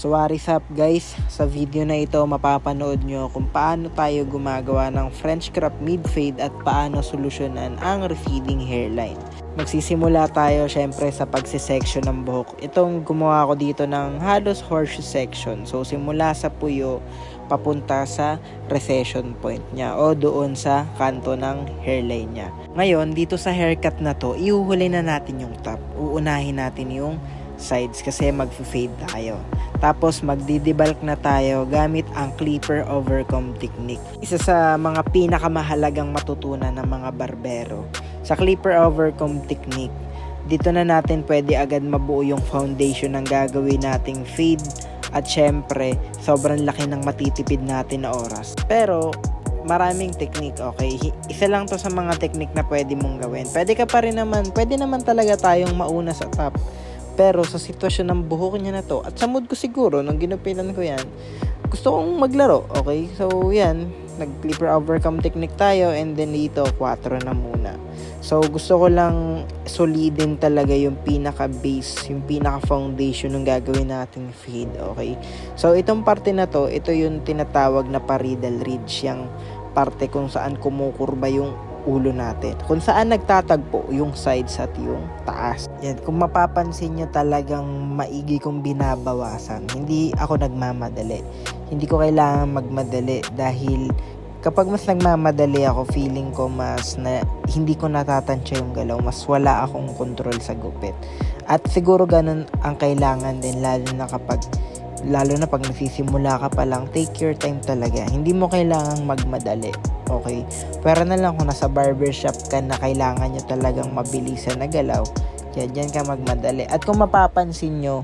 So what is up guys, sa video na ito mapapanood nyo kung paano tayo gumagawa ng French crop mid-fade at paano solusyonan ang receding hairline. Magsisimula tayo syempre sa pagsisection ng buhok. Itong gumawa ko dito ng halos horseshoe section. So simula sa puyo papunta sa recession point niya o doon sa kanto ng hairline niya. Ngayon dito sa haircut na to, ihuhuli na natin yung top. Uunahin natin yung sides kasi mag-fade tayo. Tapos magdi-debulk na tayo gamit ang clipper over comb technique. Isa sa mga pinakamahalagang matutunan ng mga barbero. Sa clipper over comb technique, dito na natin pwede agad mabuo yung foundation ng gagawin nating fade at syempre sobrang laki ng matitipid natin na oras. Pero maraming technique, okay? Isa lang to sa mga technique na pwede mong gawin. Pwede naman talaga tayong mauna sa top. Pero sa sitwasyon ng buhok niya na to, at sa mood ko siguro, nung ginupitan ko yan, gusto kong maglaro, okay? So yan, nag-clipper over comb technique tayo, and then dito, 4 na muna. So gusto ko lang solidin talaga yung pinaka-base, yung pinaka-foundation ng gagawin nating fade, okay? So itong parte na to, ito yung tinatawag na parietal ridge, yung parte kung saan kumukurba yung ulo natin. Kung saan nagtatagpo yung sides at yung taas. Yan, kung mapapansin nyo talagang maigi kong binabawasan. Hindi ako nagmamadali. Hindi ko kailangan magmadali dahil kapag mas nagmamadali ako, feeling ko mas na hindi ko natatansya yung galaw. Mas wala akong control sa gupit. At siguro ganun ang kailangan din lalo na pag nagsisimula ka pa lang, take your time talaga. Hindi mo kailangang magmadali. Okay? Pero na lang kung nasa barbershop ka na kailangan nyo talagang mabilisan na galaw, dyan ka magmadali. At kung mapapansin nyo,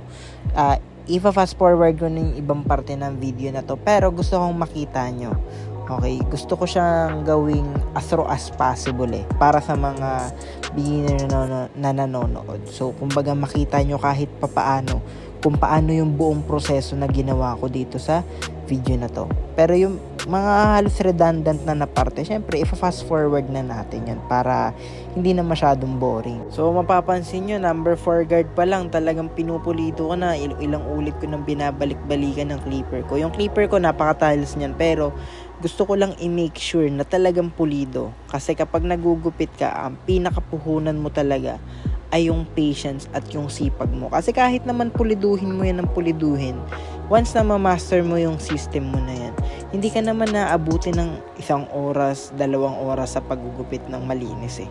ipa-fast forward ko ng ibang parte ng video na to, pero gusto kong makita nyo. Okay? Gusto ko siyang gawing as raw as possible para sa mga beginner na nanonood. So, kumbaga makita nyo kahit papaano kung paano yung buong proseso na ginawa ko dito sa video na to. Pero yung mga halos redundant na parte, syempre ipa-fast forward na natin yan para hindi na masyadong boring. So mapapansin nyo, number 4 guard pa lang talagang pinupulito ko na. Ilang ulit ko nang binabalik-balikan ng clipper ko. Yung clipper ko napaka-tiles niyan, pero gusto ko lang i-make sure na talagang pulido. Kasi kapag nagugupit ka, ang pinakapuhunan mo talaga ay yung patience at yung sipag mo. Kasi kahit naman puliduhin mo yan ng puliduhin, once na ma-master mo yung system mo na yan, hindi ka naman naabuti ng 1 oras, 2 oras sa paggugupit ng malinis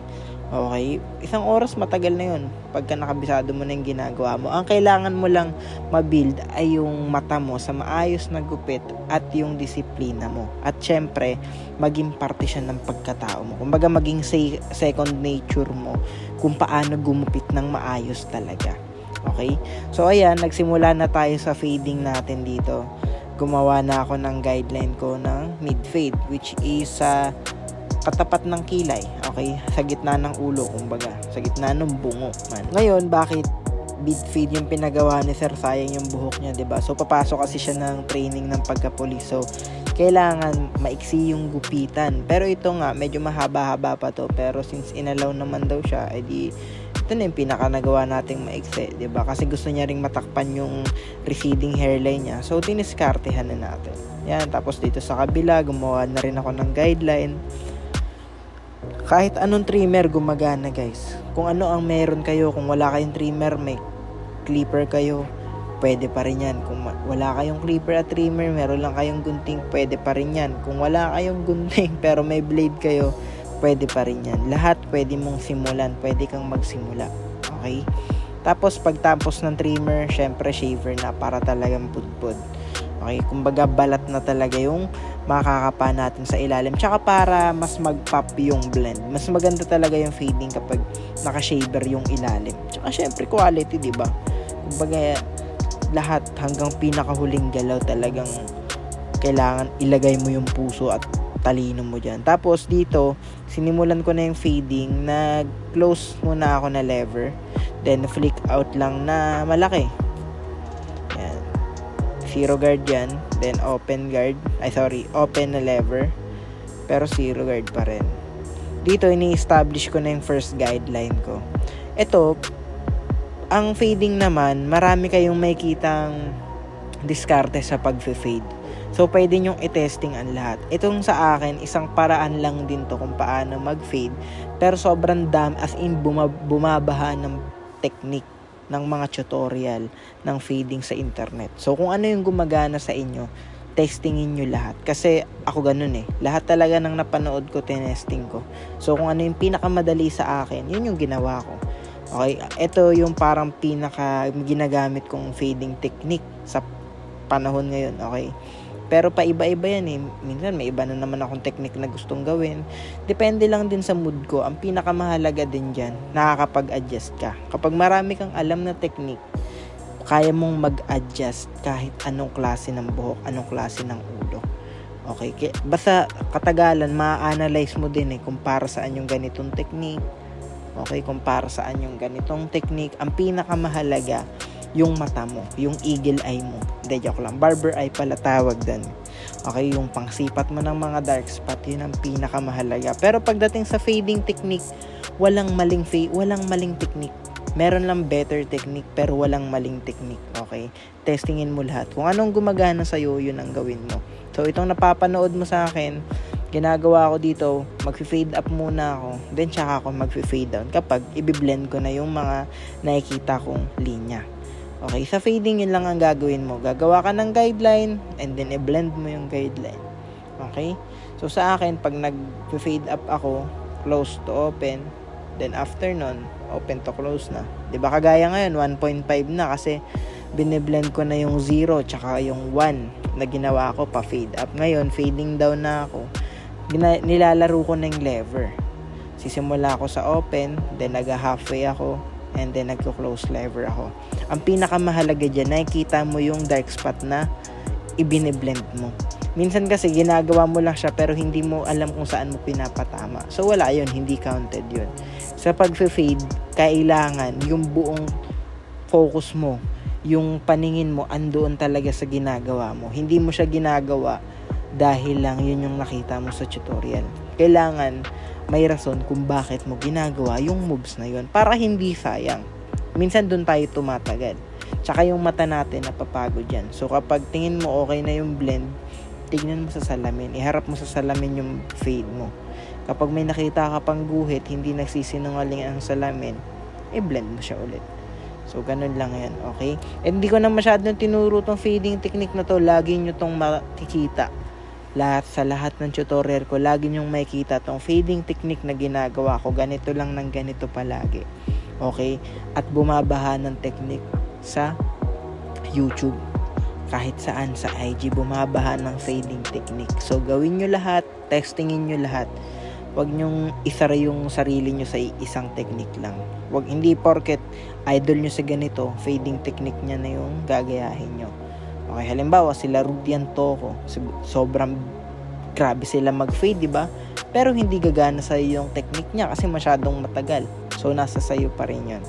Okay? 1 oras matagal na yun pagka nakabisado mo na yung ginagawa mo. Ang kailangan mo lang mabuild ay yung mata mo sa maayos na gupit at yung disiplina mo. At syempre, maging parte siya ng pagkatao mo. Kumbaga maging second nature mo kung paano gumupit ng maayos talaga. Okay? So ayan, nagsimula na tayo sa fading natin dito. Gumawa na ako ng guideline ko ng mid-fade, which is sa katapat ng kilay, okay? Sa gitna ng ulo, kumbaga. Sa gitna ng bungo man. Ngayon, bakit mid-fade yung pinagawa ni Sir? Sayang yung buhok niya, diba? So, papasok kasi siya ng training ng pagkapulis. So, kailangan maiksi yung gupitan. Pero ito nga, medyo mahaba-haba pa to. Pero since inalaw naman daw siya, edi ito na yung pinaka nagawa nating maiksi, diba? Kasi gusto niya ring matakpan yung receding hairline niya. So, diniskartehan na natin. Yan, tapos dito sa kabila, gumawa na rin ako ng guideline. Kahit anong trimmer gumagana guys. Kung ano ang meron kayo, kung wala kayong trimmer, may clipper kayo, pwede pa rin yan. Kung wala kayong clipper at trimmer, meron lang kayong gunting, pwede pa rin yan. Kung wala kayong gunting pero may blade kayo, pwede pa rin yan. Lahat pwede mong simulan, pwede kang magsimula. Okay? Tapos pagtapos ng trimmer, syempre shaver na para talagang pudpud. Okay, kumbaga balat na talaga yung makakapa natin sa ilalim. Tsaka para mas mag-pop yung blend. Mas maganda talaga yung fading kapag naka-shaver yung ilalim. Tsaka syempre quality, diba? Kumbaga lahat hanggang pinakahuling galaw talagang kailangan ilagay mo yung puso at talino mo dyan. Tapos dito, sinimulan ko na yung fading. Nag-close muna ako na lever. Then flick out lang na malaki. Zero guard yan, then open na lever, pero zero guard pa rin. Dito, ini-establish ko na yung first guideline ko. Ito, ang fading naman, marami kayong makikitang diskarte sa pag-fade. So, pwede nyong i-testing ang lahat. Itong sa akin, isang paraan lang din to kung paano mag-fade. Pero sobrang dami, as in bumabaha ng technique ng mga tutorial ng fading sa internet. So, kung ano yung gumagana sa inyo, testingin nyo lahat. Kasi ako ganun eh. Lahat talaga ng napanood ko, tinesting ko. So, kung ano yung pinakamadali sa akin, yun yung ginawa ko. Okay, ito yung parang pinaka ginagamit kong fading technique sa panahon ngayon. Okay, pero paiba-iba yan eh. Minsan may iba na naman akong technique na gustong gawin. Depende lang din sa mood ko. Ang pinakamahalaga din dyan, nakakapag-adjust ka. Kapag marami kang alam na technique, kaya mong mag-adjust kahit anong klase ng buhok, anong klase ng ulo. Okay, basta katagalan, ma-analyze mo din eh kung para saan yung ganitong technique. Okay, kung para saan yung ganitong technique. Ang pinakamahalaga, yung mata mo, yung eagle eye mo. Hindi, joke lang. Barber eye pala tawag doon. Okay, yung pangsipat mo ng mga dark spot, yun ang pinakamahalaga. Pero pagdating sa fading technique, walang maling technique. Meron lang better technique pero walang maling technique. Okay? Testingin mo lahat. Kung anong gumagana sa'yo, yun ang gawin mo. So, itong napapanood mo sa akin, ginagawa ko dito, mag-fade up muna ako. Then, tsaka ako mag-fade down kapag i-blend ko na yung mga nakikita kong linya. Okay? Sa fading, yun lang ang gagawin mo. Gagawa ka ng guideline and then i-blend mo yung guideline. Okay? So, sa akin, pag nag-fade up ako, close to open, then after nun, open to close na. 'Di ba kagaya ngayon 1.5 na kasi bine-blend ko na yung 0 tsaka yung 1 na ginawa ko pa fade up. Ngayon fading down na ako. Nilalaro ko na yung lever. Sisimula ako sa open, then nag-halfway ako, and then nagko-close lever ako. Ang pinakamahalaga diyan, nakikita mo yung dark spot na ibine-blend mo. Minsan kasi ginagawa mo lang siya pero hindi mo alam kung saan mo pinapatama. So wala yun, hindi counted yun. Sa pag-fade, kailangan yung buong focus mo, yung paningin mo, andoon talaga sa ginagawa mo. Hindi mo siya ginagawa dahil lang yun yung nakita mo sa tutorial. Kailangan may rason kung bakit mo ginagawa yung moves na yun para hindi sayang. Minsan doon tayo tumatagal. Tsaka yung mata natin napapagod yan. So kapag tingin mo okay na yung blend, tignan mo sa salamin. Iharap mo sa salamin yung fade mo. Kapag may nakita ka pang guhit, hindi nagsisinungaling ang salamin, i-blend mo siya ulit. So, ganun lang yan, okay? And hindi ko na masyadong tinuro tong fading technique na to. Lagi nyo tong makikita. Sa lahat ng tutorial ko, lagi nyong makikita tong fading technique na ginagawa ko. Ganito lang ng ganito palagi. Okay? At bumabaha ng technique sa YouTube. Kahit saan sa IG, bumabaha ng fading technique. So, gawin nyo lahat, testingin nyo lahat. Huwag nyong isara yung sarili nyo sa isang technique lang. Hindi porket idol nyo sa ganito, fading technique niya na yung gagayahin nyo. Okay, halimbawa, sila Rudian Toko, sobrang grabe sila mag-fade, diba? Pero hindi gagana sa'yo yung technique niya kasi masyadong matagal. So, nasa sa'yo pa rin yun.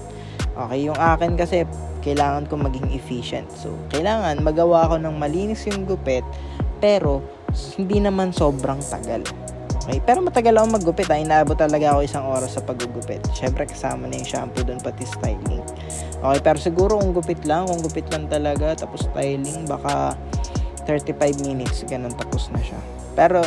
Okay, yung akin kasi, kailangan ko maging efficient. So, kailangan magawa ko ng malinis yung gupit, pero hindi naman sobrang tagal. Okay, pero matagal ako maggupit. Inaabot talaga ako 1 oras sa paggugupit. Syempre, kasama na yung shampoo doon, pati styling. Okay, pero siguro kung gupit lang talaga, tapos styling, baka 35 minutes, ganun, tapos na siya. Pero,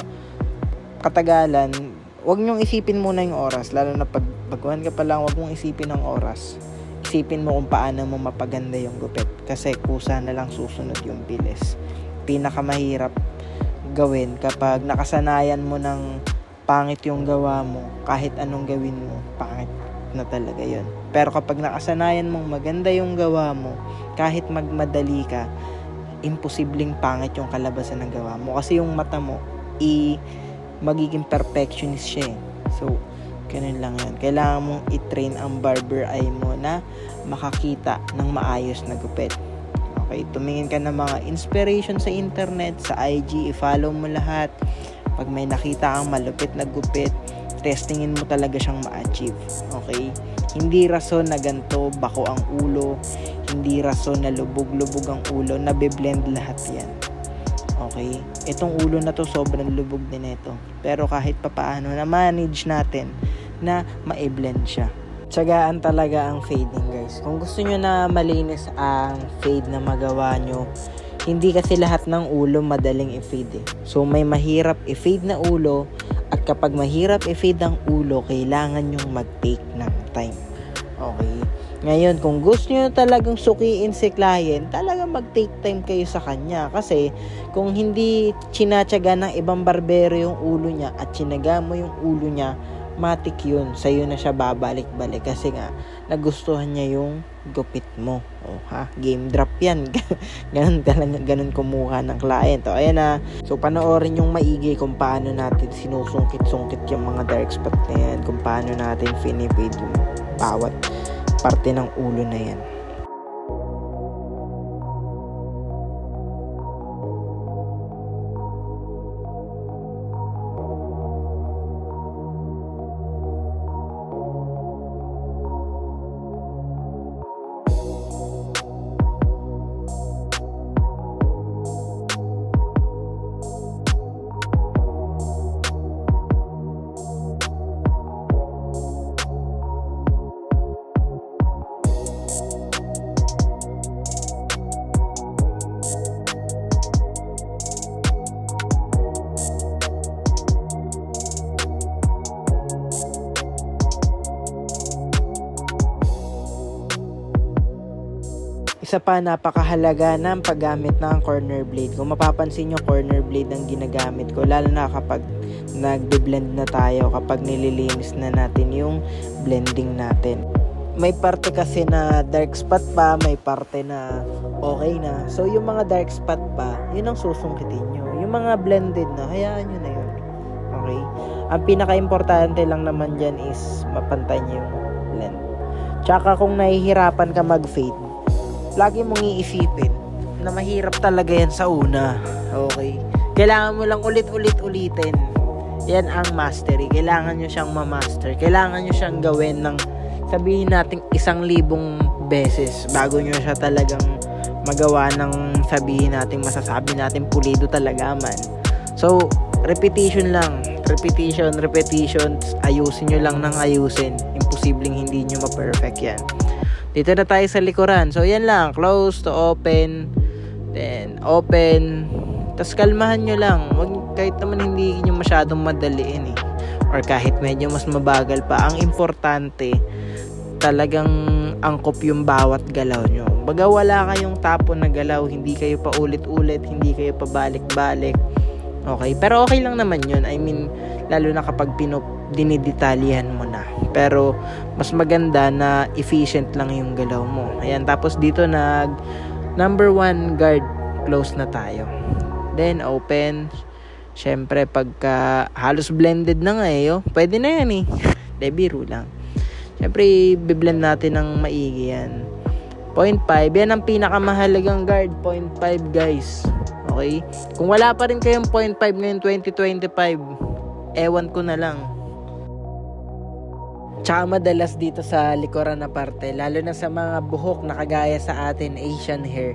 katagalan, wag nyong isipin muna yung oras, lalo na pag baguhan ka pa lang, wag mong isipin ang oras. Isipin mo kung paano mo mapaganda yung gupit kasi kusa na lang susunod yung bilis. Pinakamahirap gawin kapag nakasanayan mo ng pangit yung gawa mo, kahit anong gawin mo, pangit na talaga yun. Pero kapag nakasanayan mong maganda yung gawa mo, kahit magmadali ka, imposibleng pangit yung kalabasan ng gawa mo kasi yung mata mo magiging perfectionist siya. So, ganun lang yan. Kailangan mong i-train ang barber eye mo na makakita ng maayos na gupit. Okay, tumingin ka ng mga inspiration sa internet, sa IG, i-follow mo lahat. Pag may nakita kang malupit na gupit, testingin mo talaga siyang ma-achieve. Okay? Hindi rason na ganito, bako ang ulo. Hindi rason na lubog-lubog ang ulo. Nabe-blend lahat yan. Okay? Itong ulo na to, sobrang lubog din ito. Pero kahit papaano, na-manage natin na ma-blend siya. Tiyagaan talaga ang fading, guys. Kung gusto nyo na malinis ang fade na magawa nyo, Hindi kasi lahat ng ulo madaling i-fade eh. So may mahirap i-fade na ulo, at kapag mahirap i-fade ang ulo, kailangan yung mag-take ng time. Okay? Ngayon, kung gusto nyo talagang sukiin si client, talagang mag-take time kayo sa kanya. Kasi kung hindi chinatsaga ng ibang barbero yung ulo niya at chinaga mo yung ulo niya, matik yun. Sa'yo na siya babalik-balik. Kasi nga, nagustuhan niya yung gupit mo. O, game drop yan. ganun kumuha ng client. O, ayan na. So, panoorin yung maigi kung paano natin sinusungkit-sungkit yung mga dark spot na yan. Kung paano natin finipade yung bawat parte ng ulo na yan. Isa pa, napakahalaga ng paggamit ng corner blade. Kung mapapansin nyo, corner blade ang ginagamit ko, lalo na kapag nagbe-blend na tayo, kapag nililinis na natin yung blending natin. May parte kasi na dark spot pa, may parte na okay na. So yung mga dark spot pa, yun ang susungkitin nyo. Yung mga blended na, hayaan nyo na yun. Okay? Ang pinaka-importante lang naman dyan is mapantay nyo yung blend. Tsaka kung nahihirapan ka mag-fade, lagi mong iisipin na mahirap talaga yan sa una. Okay? Kailangan mo lang ulit-ulitin. Yan ang mastery. Kailangan nyo siyang ma-master. Kailangan nyo siyang gawin ng, sabihin natin, 1,000 beses bago nyo siya talagang magawa ng, sabihin natin, masasabi natin pulido talaga man. So, repetition lang. Repetition. Ayusin nyo lang ng ayusin. Imposibleng hindi nyo ma-perfect yan. Dito na tayo sa likuran. So, yan lang. Close to open. Then, open. Tapos, kalmahan nyo lang. Kahit naman hindi nyo masyadong madaliin eh. Or kahit medyo mas mabagal pa. Ang importante, talagang angkop yung bawat galaw nyo. Baga wala kayong tapon na galaw. Hindi kayo pa ulit-ulit. Hindi kayo pa balik-balik. Okay? Pero okay lang naman yun. I mean, lalo na kapag dinidetalyahan mo na. Pero mas maganda na efficient lang yung galaw mo. Ayan, tapos dito number 1 guard, close na tayo. Then open. Syempre pagka halos blended na nga pwede na yan eh. Biro lang. Syempre i-blend natin ng maigi yan. 0.5, yan ang pinakamahalagang guard. 0.5 guys. Okay? Kung wala pa rin kayong 0.5 ngayon 2025, ewan ko na lang. Tsaka madalas dito sa likuran na parte, lalo na sa mga buhok na kagaya sa atin, Asian hair,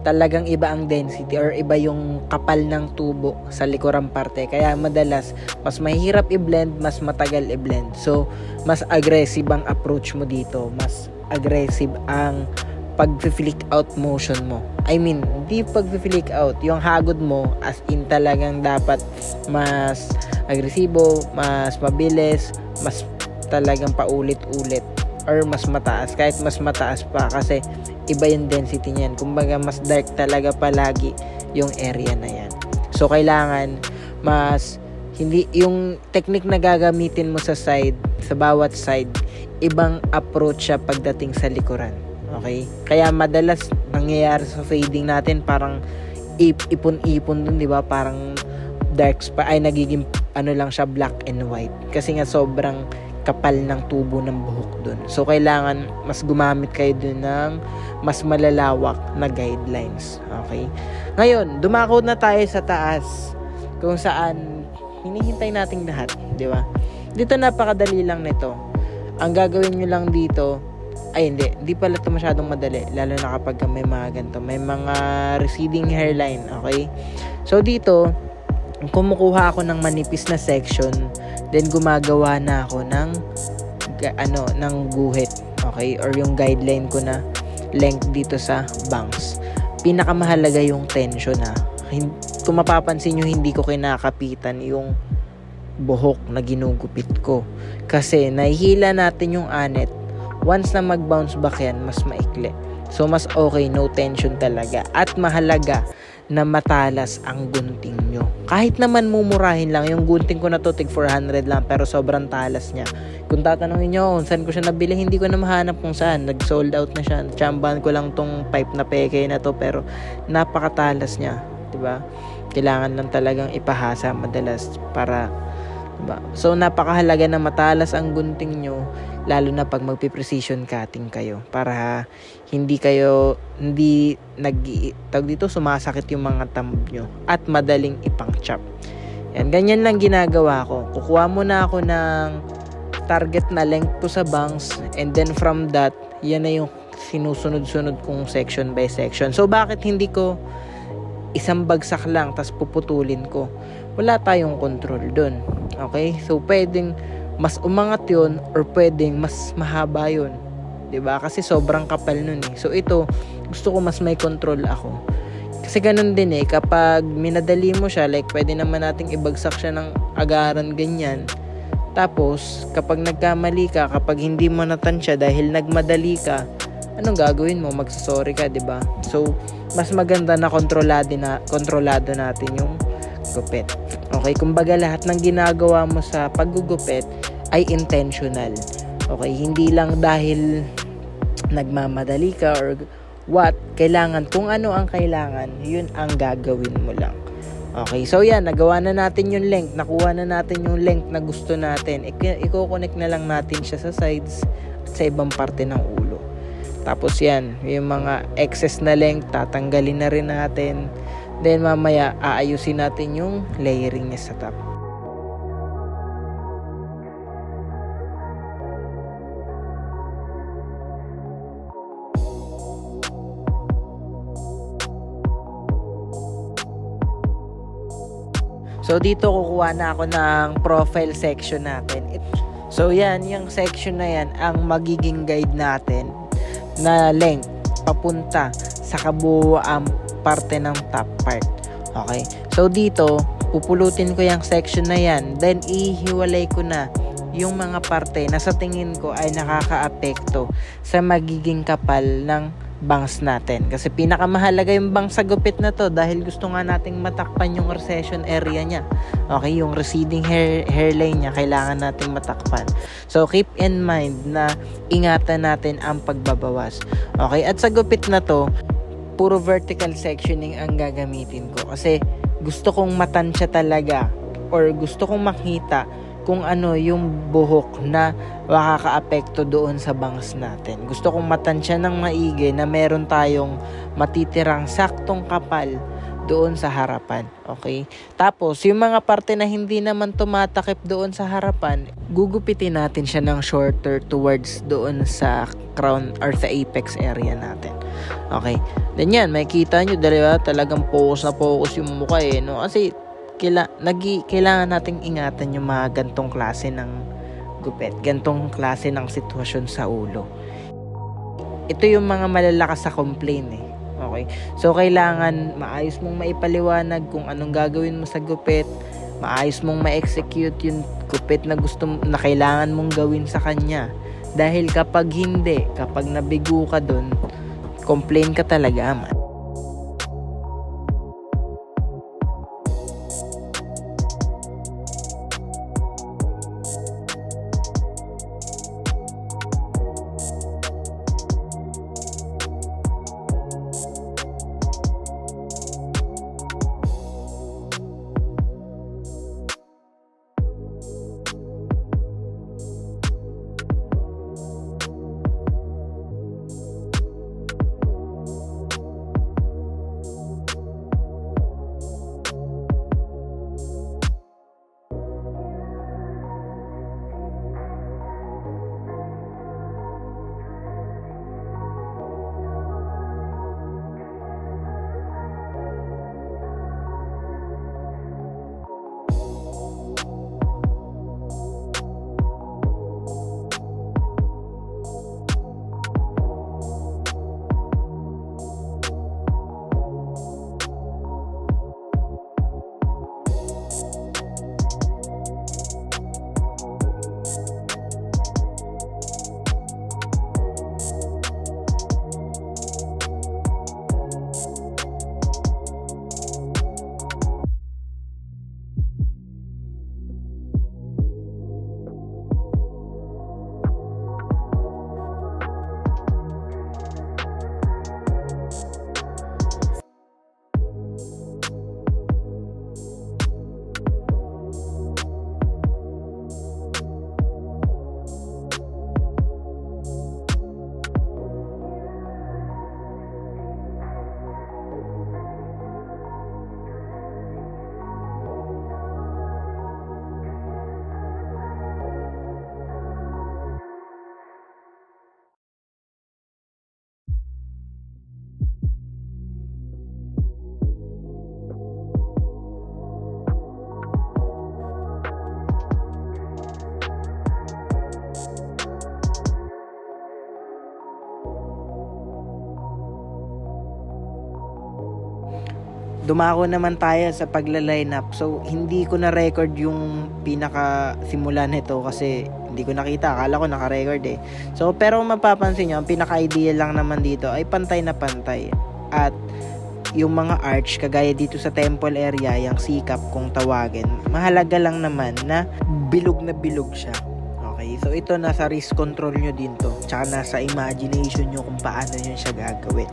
talagang iba ang density or iba yung kapal ng tubo sa likuran parte. Kaya madalas, mas mahirap i-blend, mas matagal i-blend. So, mas aggressive ang approach mo dito. Mas aggressive ang pag-flick out motion mo. I mean, hindi pag-flick out. Yung hagod mo, as in talagang dapat mas agresibo, mas mabilis, mas talagang paulit-ulit or mas mataas, kahit mas mataas pa kasi iba yung density niyan. Kumbaga mas dark talaga palagi yung area na yan. So kailangan mas hindi yung technique na gagamitin mo sa side, sa bawat side, ibang approach siya pagdating sa likuran. Okay? Kaya madalas nangyayari sa fading natin parang ipon-ipon dun, di ba? Parang darks pa ay nagiging lang siya black and white kasi nga sobrang kapal ng tubo ng buhok dun. So, kailangan mas gumamit kayo dun ng mas malalawak na guidelines. Okay? Ngayon, dumako na tayo sa taas kung saan hinihintay nating lahat. Di ba? Dito napakadali lang nito. Ang gagawin nyo lang dito, ay hindi pala ito masyadong madali. Lalo na kapag may mga ganito. May mga receding hairline. Okay? So, dito, kumukuha ako ng manipis na section, then gumagawa na ako ng guhit, okay, or yung guideline ko na length dito sa bangs. pinakamahalaga yung tension ha. Kung mapapansin nyo, hindi ko kinakapitan yung buhok na ginugupit ko. Kasi nahihila natin yung anet. Once na mag-bounce back yan, mas maikli. So, mas okay, no tension talaga. At mahalaga na matalas ang gunting nyo. Kahit naman mumurahin lang, yung gunting ko na to, tig 400 lang, pero sobrang talas niya. Kung tatanungin nyo kung saan ko siya nabili, hindi ko na mahanap kung saan. Nag-sold out na siya. Tsambahan ko lang tong pipe na peke na to, pero napakatalas niya. Diba? Kailangan lang talagang ipahasa madalas para, diba? So, napakahalaga na matalas ang gunting nyo, lalo na pag magpi-precision cutting kayo, para hindi sumasakit yung mga thumb nyo at madaling ipang-chop. Yan, ganyan lang ginagawa ko. Kukuha muna ako ng target na length ko sa bangs, and then from that, yan na yung sinusunod-sunod kong section by section. So, bakit hindi ko isang bagsak lang tas puputulin ko? Wala tayong control dun. Okay? So, pwedeng mas umangat yun or pwedeng mas mahaba yun. 'Di ba? Kasi sobrang kapal nun eh. So, ito, gusto ko mas may control ako. Kasi ganun din eh, kapag minadali mo siya, like pwede naman nating ibagsak siya ng agaran ganyan. Tapos, kapag nagkamali ka, kapag hindi mo natansya dahil nagmadali ka, anong gagawin mo? Magsasorry ka, 'di ba? So, mas maganda na kontrolado natin yung gupit. Okay, kumbaga lahat ng ginagawa mo sa paggugupit ay intentional. Okay, hindi lang dahil nagmamadali ka or what. Kailangan, kung ano ang kailangan, yun ang gagawin mo lang. Okay, so yan, nagawa na natin yung length, nakuha na natin yung length na gusto natin. Iko-connect na lang natin siya sa sides at sa ibang parte ng ulo. Tapos yan, yung mga excess na length, tatanggalin na rin natin. Then mamaya, aayusin natin yung layering niya sa top. So, dito kukuha na ako ng profile section natin. So, yan, yung section na yan, ang magiging guide natin na length papunta sa kabuuang parte ng top part. Okay? So, dito, pupulutin ko yung section na yan. Then, ihiwalay ko na yung mga parte na sa tingin ko ay nakaka-apekto sa magiging kapal ng bangs natin. Kasi pinakamahalaga yung bangs sa gupit na to dahil gusto nga nating matakpan yung recession area niya. Okay, yung receding hairline niya, kailangan nating matakpan. So, keep in mind na ingatan natin ang pagbabawas. Okay, at sa gupit na to, puro vertical sectioning ang gagamitin ko. Kasi gusto kong matansya talaga or gusto kong makita kung ano yung buhok na makakaapekto doon sa bangs natin. Gusto kong matansya ng maigi na meron tayong matitirang saktong kapal doon sa harapan. Okay? Tapos, yung mga parte na hindi naman tumatakip doon sa harapan, gugupitin natin siya ng shorter towards doon sa crown or sa apex area natin. Okay? Then yan, makikita nyo, dalawa talagang focus na focus yung mukha eh. No? Kasi, kailangan nating ingatan yung mga gantong klase ng gupit, gantong klase ng sitwasyon sa ulo. Ito yung mga malalakas sa complaint eh. Okay? So, kailangan maayos mong maipaliwanag kung anong gagawin mo sa gupit, maayos mong ma-execute yung gupit na na kailangan mong gawin sa kanya. Dahil kapag hindi, kapag nabigo ka dun, complain ka talaga man. dumako naman tayo sa pagla-line up. So, hindi ko na record yung pinaka simula nito kasi hindi ko nakita. Akala ko naka-record eh. So, pero mapapansin nyo, ang pinaka-ideal lang naman dito ay pantay na pantay. At yung mga arch, kagaya dito sa temple area, yung sikap kung tawagin, mahalaga lang naman na bilog siya. Okay, so ito nasa wrist control nyo din to. Tsaka nasa imagination nyo kung paano nyo siya gagawin.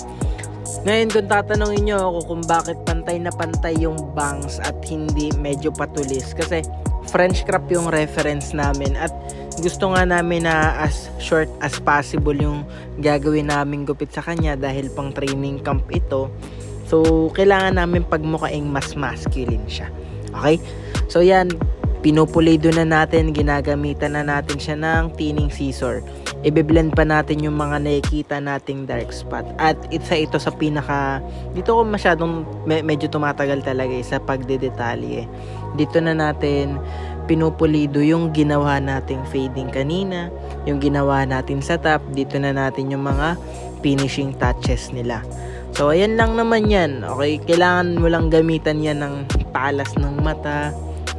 Ngayon, kung tatanungin nyo ako kung bakit pantay na pantay yung bangs at hindi medyo patulis, kasi French crop yung reference namin at gusto nga namin na as short as possible yung gagawin namin gupit sa kanya dahil pang training camp ito. So, kailangan namin pagmukaing mas masculine siya. Okay? So, yan. Pinupulido na natin. Ginagamitan na natin siya ng thinning scissor. I-blend pa natin yung mga nakikita nating dark spot. At isa ito sa pinaka... Dito ko masyadong medyo tumatagal talaga sa pagdedetalye. Dito na natin pinupulido yung ginawa nating fading kanina. Yung ginawa natin sa top. Dito na natin yung mga finishing touches nila. So, ayan lang naman yan. Okay, kailangan mo lang gamitan yan ng talas ng mata.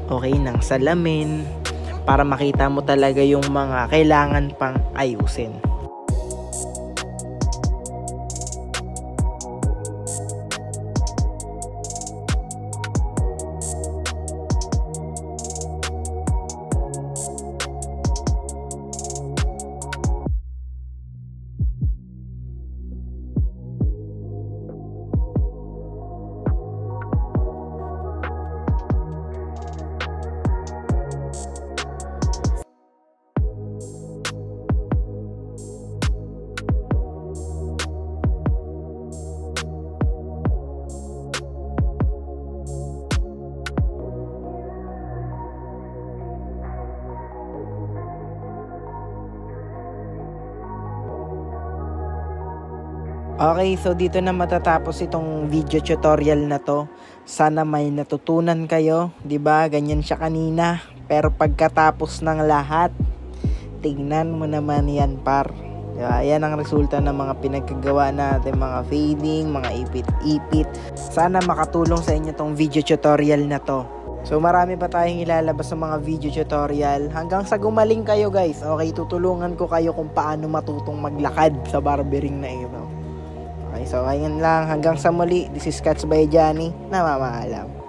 Okay, ng salamin. Para makita mo talaga yung mga kailangan pang ayusin. Okay, so dito na matatapos itong video tutorial na to. Sana may natutunan kayo, 'di ba? Ganyan siya kanina. Pero pagkatapos ng lahat, tingnan mo naman yan, par. Diba? Yan ang resulta ng mga pinagkagawa natin, mga fading, mga ipit-ipit. Sana makatulong sa inyo tong video tutorial na to. So marami pa tayong ilalabas sa mga video tutorial. Hanggang sa gumaling kayo, guys. Okay, tutulungan ko kayo kung paano matutong maglakad sa barbering na ito. Okay, so ayun lang. Hanggang sa muli. This is Cats by Johnny. Namamaalam.